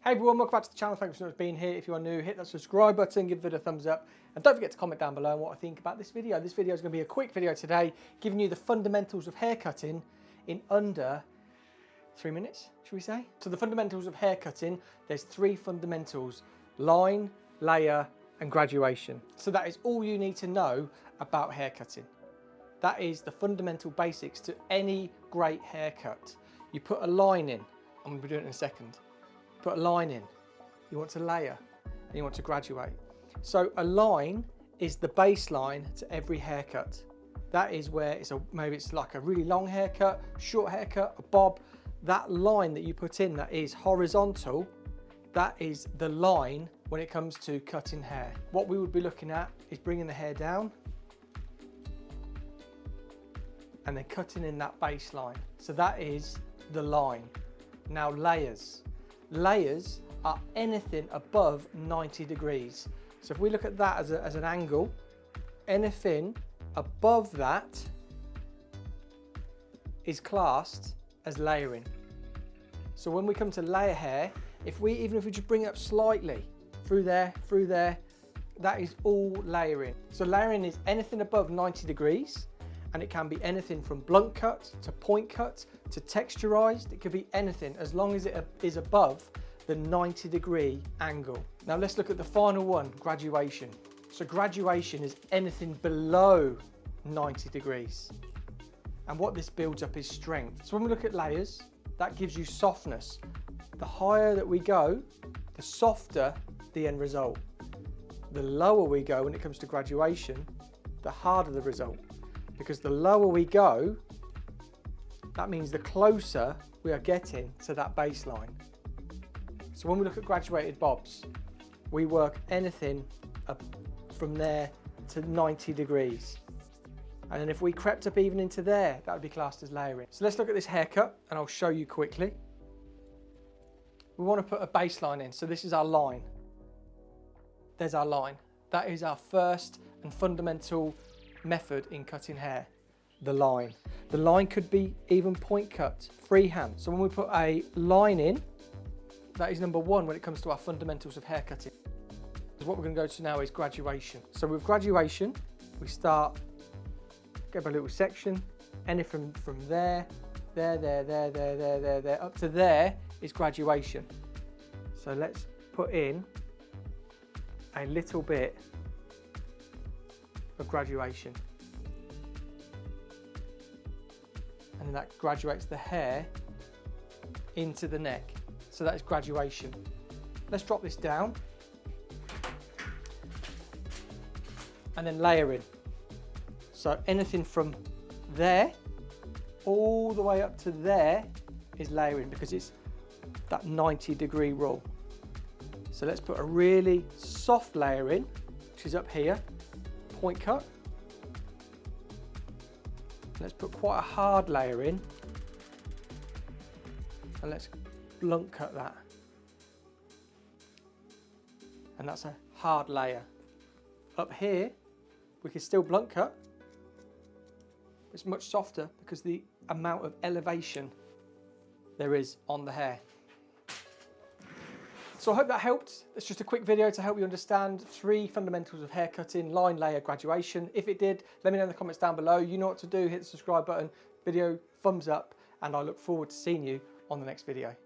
Hey everyone, welcome back to the channel. Thanks for being here. If you are new, hit that subscribe button, give the video a thumbs up, and don't forget to comment down below on what I think about this video. This video is going to be a quick video today, giving you the fundamentals of haircutting in under 3 minutes, should we say? So the fundamentals of haircutting, there's 3 fundamentals: line, layer, and graduation. So that is all you need to know about haircutting. That is the fundamental basics to any great haircut. You put a line in. I'm going to be doing it in a second. Put a line in, you want to layer, and you want to graduate. So a line is the baseline to every haircut. That is where maybe it's like a really long haircut, short haircut, a bob. That line that you put in that is horizontal, that is the line when it comes to cutting hair. What we would be looking at is bringing the hair down and then cutting in that baseline. So that is the line. Now layers. Layers are anything above 90 degrees. So if we look at that as an angle, anything above that is classed as layering. So when we come to layer hair, even if we just bring it up slightly, through there, that is all layering. So layering is anything above 90 degrees, and it can be anything from blunt cut to point cut to texturized. It could be anything as long as it is above the 90-degree angle. Now let's look at the final one, graduation. So graduation is anything below 90 degrees. And what this builds up is strength. So when we look at layers, that gives you softness. The higher that we go, the softer the end result. The lower we go when it comes to graduation, the harder the result. Because the lower we go, that means the closer we are getting to that baseline. So when we look at graduated bobs, we work anything up from there to 90 degrees. And then if we crept up even into there, that would be classed as layering. So let's look at this haircut and I'll show you quickly. We want to put a baseline in. So this is our line. There's our line. That is our first and fundamental method in cutting hair, the line. The line could be even point cut, freehand. So when we put a line in, that is number 1 when it comes to our fundamentals of haircutting. What we're going to go to now is graduation. So with graduation, we start, get a little section, anything from there, there, up to there is graduation. So let's put in a little bit of graduation, and then that graduates the hair into the neck. So that is graduation. Let's drop this down and then layering. So anything from there all the way up to there is layering, because it's that 90-degree rule. So let's put a really soft layer in, which is up here, point cut. Let's put quite a hard layer in, and let's blunt cut that. And that's a hard layer. Up here, we can still blunt cut. It's much softer because the amount of elevation there is on the hair. So I hope that helped. It's just a quick video to help you understand 3 fundamentals of haircutting: line, layer, graduation. If it did, let me know in the comments down below. You know what to do, hit the subscribe button, video thumbs up, and I look forward to seeing you on the next video.